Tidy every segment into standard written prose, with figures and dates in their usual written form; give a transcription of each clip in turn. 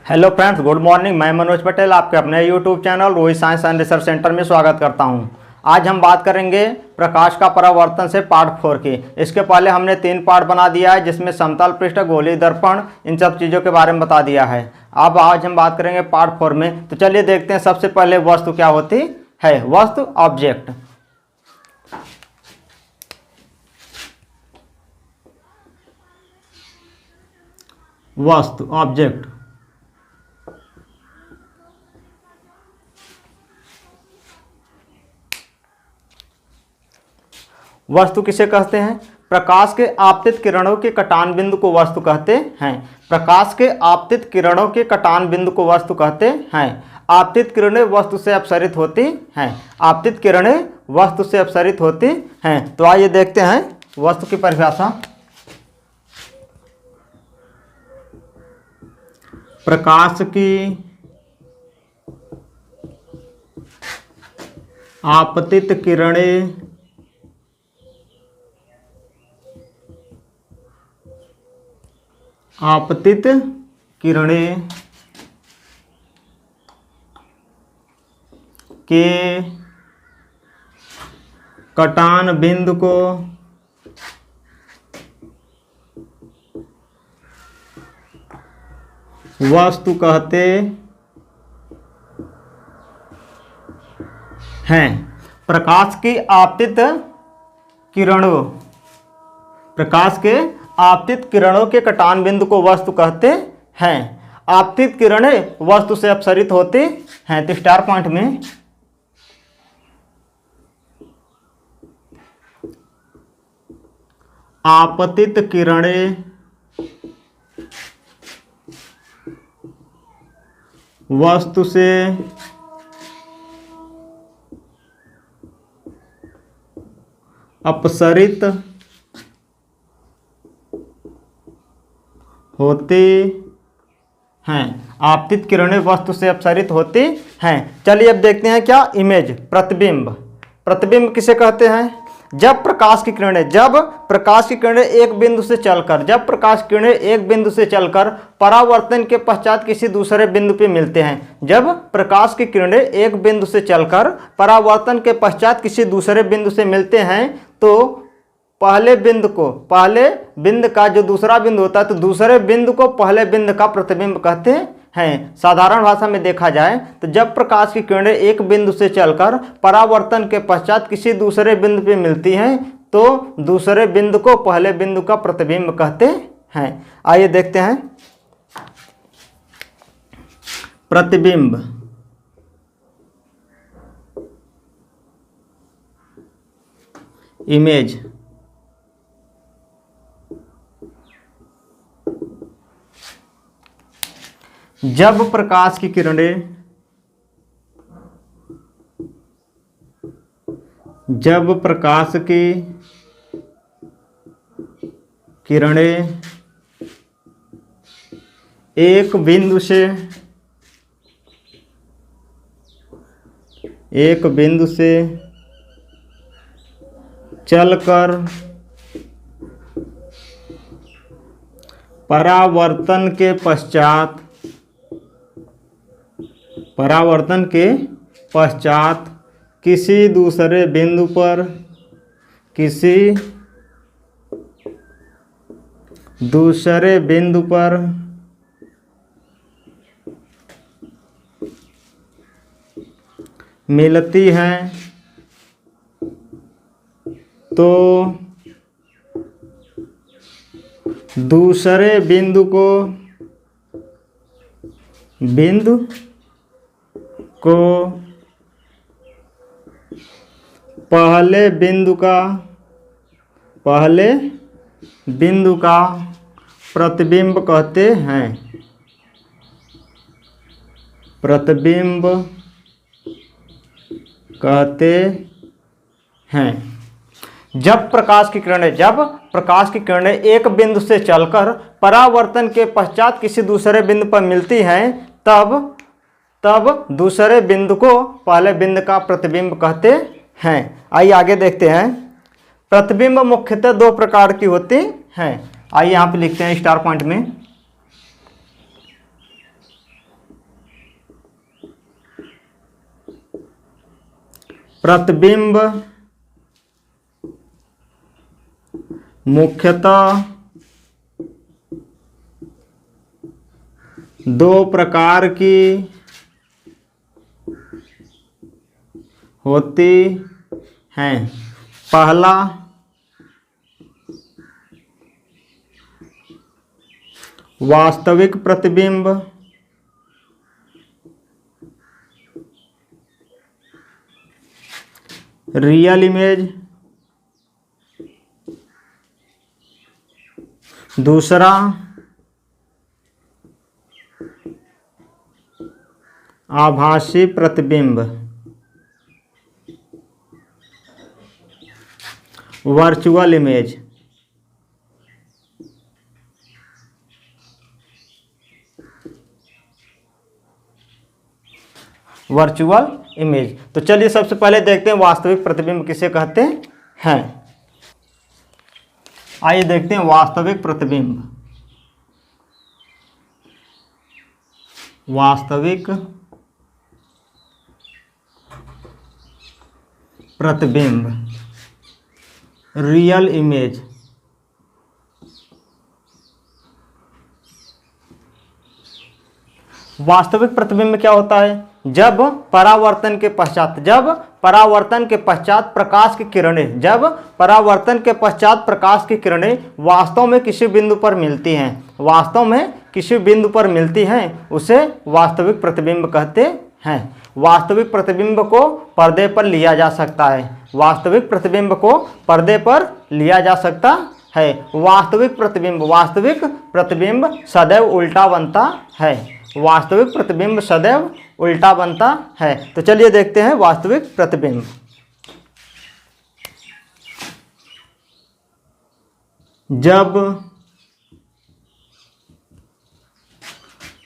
Hello friends, good morning. मैं मनोज पटेल आपके अपने YouTube channel Rohit science and research centre में स्वागत करता हूं। आज हम बात करेंगे प्रकाश का परावर्तन से पार्ट 4 की। इसके पहले हमने 3 पार्ट बना दिया है, जिसमें समतल पृष्ठ, गोलीय दर्पण, इन सब चीज़ों के बारे में बता दिया है। अब आज हम बात करेंगे पार्ट 4 में। तो चलिए देखते हैं सबसे पहले वस्तु क्या होती है। वस्तु, ऑब्जेक्ट। वस्तु, ऑब्जेक्ट। वस्तु किसे कहते हैं? प्रकाश के आपतित किरणों के कटान बिंदु को वस्तु कहते हैं। प्रकाश के आपतित किरणों के कटान बिंदु को वस्तु कहते हैं। आपतित किरणें वस्तु से अपसरित होती हैं। आपतित किरणें वस्तु से अपसरित होती हैं। तो आइए देखते हैं वस्तु की परिभाषा। प्रकाश की आपतित किरणें आपतित किरणें के कटान बिंदु को वस्तु कहते हैं। प्रकाश की आपतित किरणों प्रकाश के आपतित किरणों के कटान बिंदु को वस्तु कहते हैं। आपतित किरणें वस्तु से अपसरित होती हैं। तो स्टार पॉइंट में आपतित किरणें वस्तु से अपसरित होते हैं। आपतित किरणें वस्तु से अपसरित होती हैं। चलिए अब देखते हैं क्या इमेज, प्रतिबिंब। प्रतिबिंब किसे कहते हैं? जब प्रकाश की किरणें एक बिंदु से चलकर परावर्तन के पश्चात किसी दूसरे बिंदु पे मिलते हैं। जब प्रकाश की किरणें एक बिंदु से चलकर परावर्तन के पश्चात किसी दूसरे बिंदु से मिलते हैं, तो पहले बिंदु का जो दूसरा बिंदु होता है, तो दूसरे बिंदु को पहले बिंदु का प्रतिबिंब कहते हैं। साधारण भाषा में देखा जाए तो जब प्रकाश की किरणें एक बिंदु से चलकर परावर्तन के पश्चात किसी दूसरे बिंदु पे मिलती हैं, तो दूसरे बिंदु को पहले बिंदु का प्रतिबिंब कहते हैं। आइए देखते हैं प्रतिबिंब। इमेज, जब प्रकाश की किरणें एक बिंदु से चलकर परावर्तन के पश्चात किसी दूसरे बिंदु पर मिलती हैं, तो दूसरे बिंदु को पहले बिंदु का प्रतिबिंब कहते हैं। प्रतिबिंब कहते हैं। जब प्रकाश की किरणें एक बिंदु से चलकर परावर्तन के पश्चात किसी दूसरे बिंदु पर मिलती हैं, तब दूसरे बिंदु को पहले बिंदु का प्रतिबिंब कहते हैं। आइए आगे देखते हैं। प्रतिबिंब मुख्यतः 2 प्रकार की होती हैं। आइए यहाँ पे लिखते हैं स्टार पॉइंट में। प्रतिबिंब मुख्यतः दो प्रकार की होती हैं। पहला वास्तविक प्रतिबिंब, रियल इमेज। दूसरा आभासी प्रतिबिंब, वर्चुअल इमेज। Virtual image. तो चलिए सबसे पहले देखते हैं वास्तविक प्रतिबिंब किसे कहते हैं। आइए देखते हैं वास्तविक प्रतिबिंब। वास्तविक प्रतिबिंब, रियल इमेज। वास्तविक प्रतिबिंब क्या होता है? जब परावर्तन के पश्चात प्रकाश की किरणें वास्तव में किसी बिंदु पर मिलती हैं, उसे वास्तविक प्रतिबिंब कहते हैं। वास्तविक प्रतिबिंब को पर्दे पर लिया जा सकता है। वास्तविक प्रतिबिंब सदैव उल्टा बनता है। तो चलिए देखते हैं वास्तविक प्रतिबिंब। जब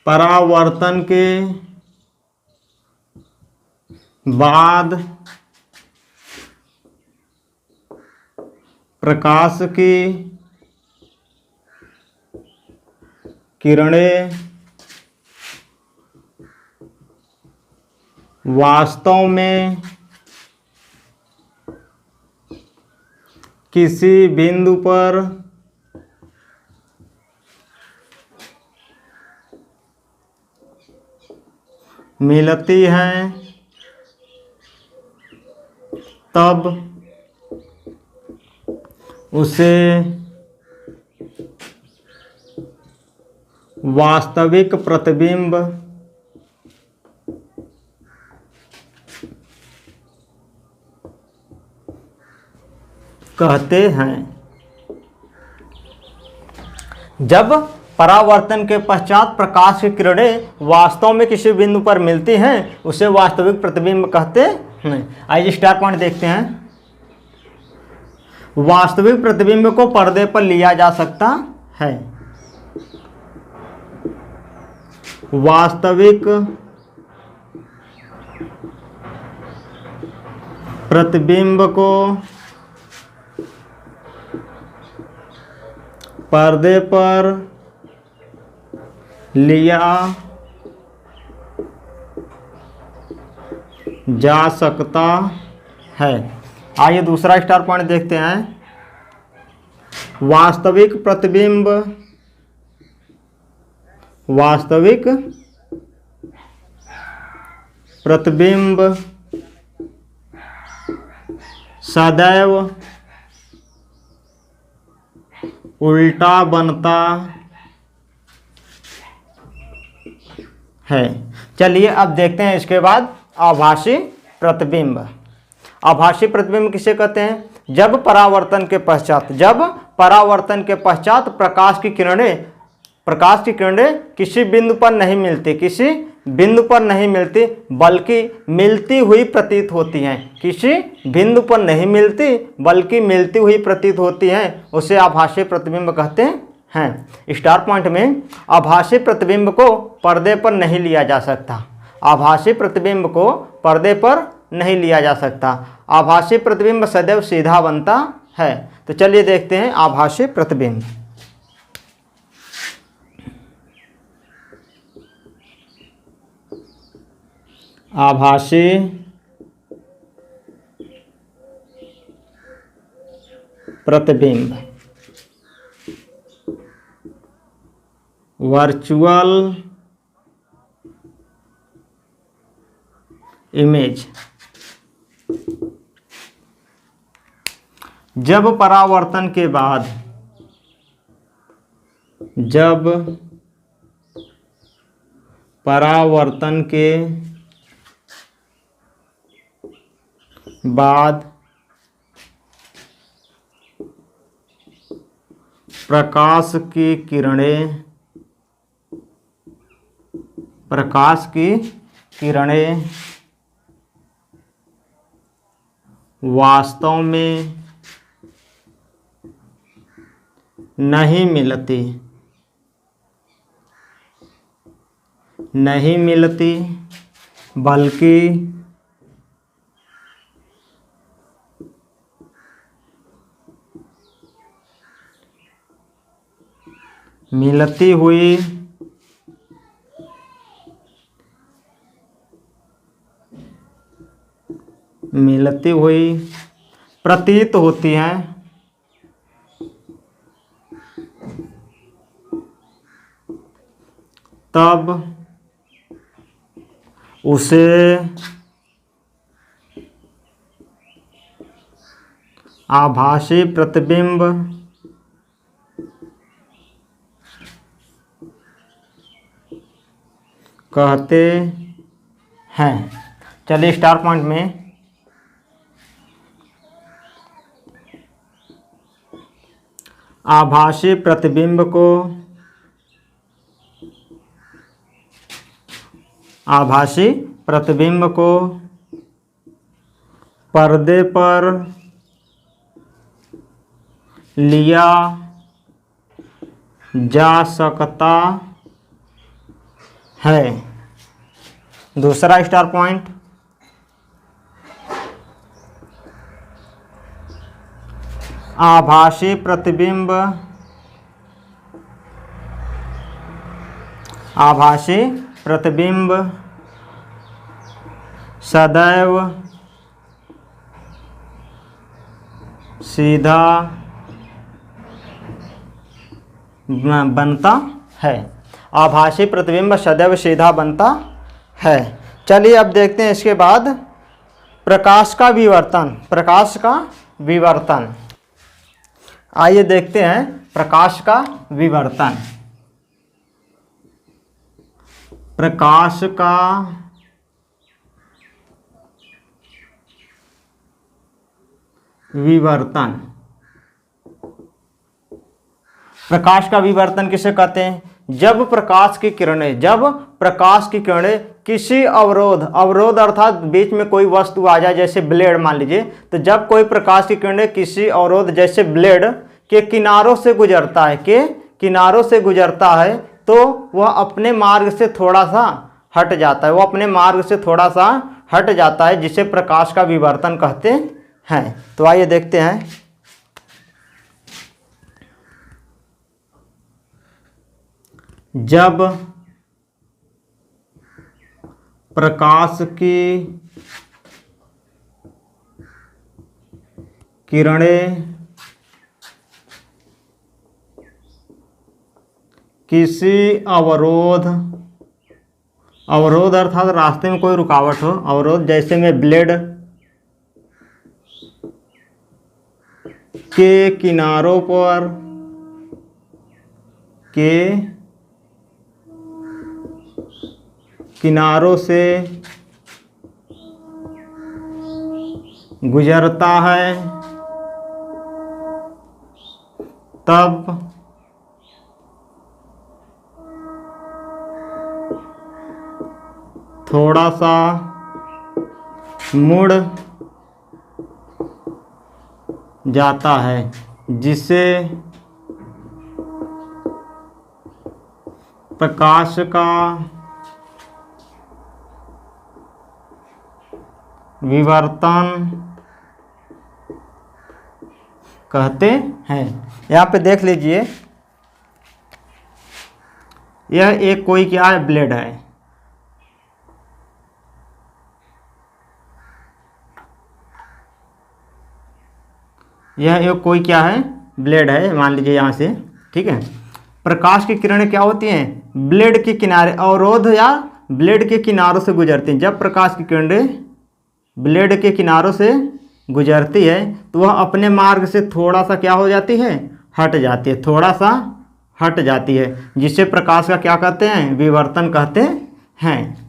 परावर्तन के बाद प्रकाश की किरणें वास्तव में किसी बिंदु पर मिलती हैं, तब उसे वास्तविक प्रतिबिंब कहते हैं। जब परावर्तन के पश्चात प्रकाश की किरणें वास्तव में किसी बिंदु पर मिलती हैं, उसे वास्तविक प्रतिबिंब कहते हैं। आइए स्टार पॉइंट देखते हैं। वास्तविक प्रतिबिंब को पर्दे पर लिया जा सकता है। वास्तविक प्रतिबिंब को पर्दे पर लिया जा सकता है। आइए दूसरा स्टार पॉइंट देखते हैं। वास्तविक प्रतिबिंब सदैव उल्टा बनता है। चलिए अब देखते हैं इसके बाद आभासी प्रतिबिंब। आभासी प्रतिबिंब किसे कहते हैं? जब परावर्तन के पश्चात प्रकाश की किरणें किसी बिंदु पर नहीं मिलती, बल्कि मिलती हुई प्रतीत होती हैं। किसी बिंदु पर नहीं मिलती बल्कि मिलती हुई प्रतीत होती हैं, उसे आभासी प्रतिबिंब कहते हैं। स्टार पॉइंट में आभासी प्रतिबिंब को पर्दे पर नहीं लिया जा सकता। आभासी प्रतिबिंब को पर्दे पर नहीं लिया जा सकता। आभासी प्रतिबिंब सदैव सीधा बनता है। तो चलिए देखते हैं आभासी प्रतिबिंब। आभासी प्रतिबिंब, वर्चुअल इमेज। जब परावर्तन के बाद, जब परावर्तन के बाद प्रकाश की किरणें वास्तव में नहीं मिलती बल्कि मिलती हुई प्रतीत होती हैं, तब उसे आभासी प्रतिबिंब कहते हैं। चलिए स्टार पॉइंट में आभासी प्रतिबिंब को पर्दे पर लिया जा सकता है। दूसरा स्टार पॉइंट, आभासी प्रतिबिंब सदैव सीधा बनता है। आभासी प्रतिबिंब सदैव सीधा बनता है। चलिए अब देखते हैं इसके बाद प्रकाश का विवर्तन। आइए देखते हैं प्रकाश का विवर्तन। प्रकाश का विवर्तन किसे कहते हैं? जब प्रकाश की किरणें किसी अवरोध अर्थात बीच में कोई वस्तु आ जाए, जैसे ब्लेड मान लीजिए, तो जब कोई प्रकाश की किरणें किसी अवरोध जैसे ब्लेड के किनारों से गुजरता है तो वह अपने मार्ग से थोड़ा सा हट जाता है, जिसे प्रकाश का विवर्तन कहते हैं। तो आइए देखते हैं। जब प्रकाश की किरणें किसी अवरोध अर्थात रास्ते में कोई रुकावट हो, अवरोध जैसे में ब्लेड के किनारों से गुजरता है, तब थोड़ा सा मुड़ जाता है, जिसे प्रकाश का विवर्तन कहते हैं। यहाँ पे देख लीजिए, यह एक कोई क्या है, ब्लेड है। यह एक कोई क्या है, ब्लेड है मान लीजिए यहाँ से, ठीक है। प्रकाश की किरणें क्या होती हैं, ब्लेड के किनारे अवरोध या ब्लेड के किनारों से गुजरती हैं। जब प्रकाश की किरणें ब्लेड के किनारों से गुजरती है तो वह अपने मार्ग से थोड़ा सा क्या हो जाती है, हट जाती है, थोड़ा सा हट जाती है, जिसे प्रकाश का क्या कहते हैं, विवर्तन कहते हैं।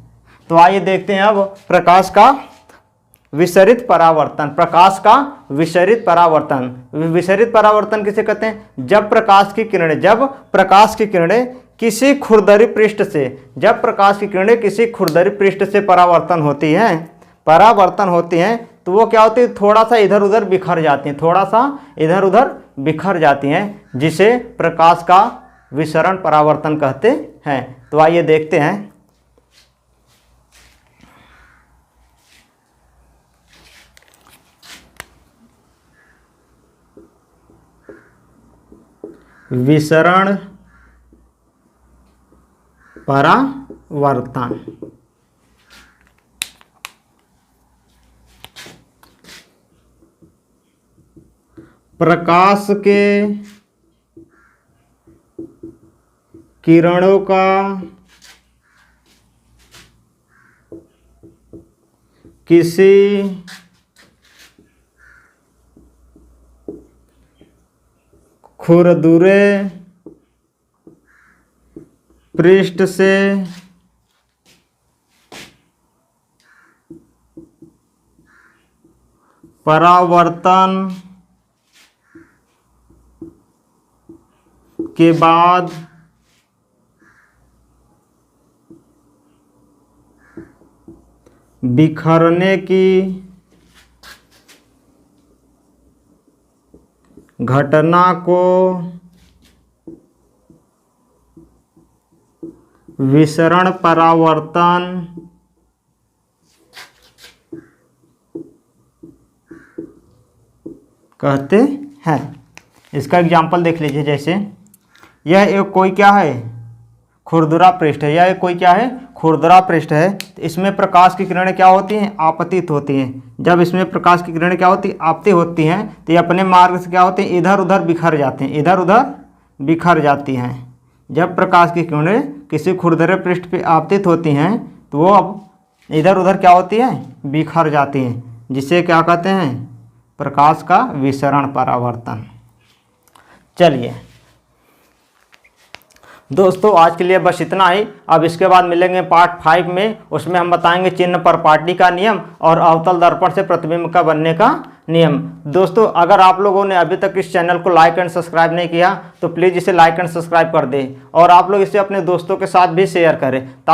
तो आइए देखते हैं अब प्रकाश का विसरित परावर्तन। प्रकाश का विसरित परावर्तन, विसरित परावर्तन किसे कहते हैं, जब प्रकाश की किरणें किसी खुरदरी पृष्ठ से, जब प्रकाश की किरणें किसी खुरदरी पृष्ठ से परावर्तन होती हैं तो वो क्या होती है, थोड़ा सा इधर उधर बिखर जाती हैं, थोड़ा सा इधर उधर बिखर जाती हैं, जिसे प्रकाश का विसरण परावर्तन कहते हैं। तो आइए देखते हैं। विसरण परावर्तन, प्रकाश के किरणों का किसी खुरदुरे पृष्ठ से परावर्तन के बाद बिखरने की घटना को विसरण परावर्तन कहते हैं। इसका एग्जाम्पल देख लीजिए, जैसे यह एक कोई क्या है, खुरदुरा पृष्ठ है, यह एक कोई क्या है, खुरदुरा पृष्ठ है। तो इसमें प्रकाश की किरणें क्या होती हैं, आपतित होती हैं। जब इसमें प्रकाश की किरणें क्या होती हैं, आपतित होती हैं, तो ये अपने मार्ग से क्या होते हैं, इधर उधर बिखर जाते हैं, इधर उधर बिखर जाती हैं। जब प्रकाश की किरणें किसी खुरदरे पृष्ठ पे आपतित होती हैं तो वो अब इधर उधर क्या होती है, बिखर जाती हैं, जिसे क्या कहते हैं, प्रकाश का विसरण परावर्तन। चलिए दोस्तों, आज के लिए बस इतना ही। अब इसके बाद मिलेंगे पार्ट 5 में, उसमें हम बताएंगे चिन्ह परपाटी का नियम और अवतल दर्पण से प्रतिबिंब का बनने का नियम। दोस्तों, अगर आप लोगों ने अभी तक इस चैनल को लाइक एंड सब्सक्राइब नहीं किया तो प्लीज़ इसे लाइक एंड सब्सक्राइब कर दें, और आप लोग इसे अपने दोस्तों के साथ भी शेयर करें, ताकि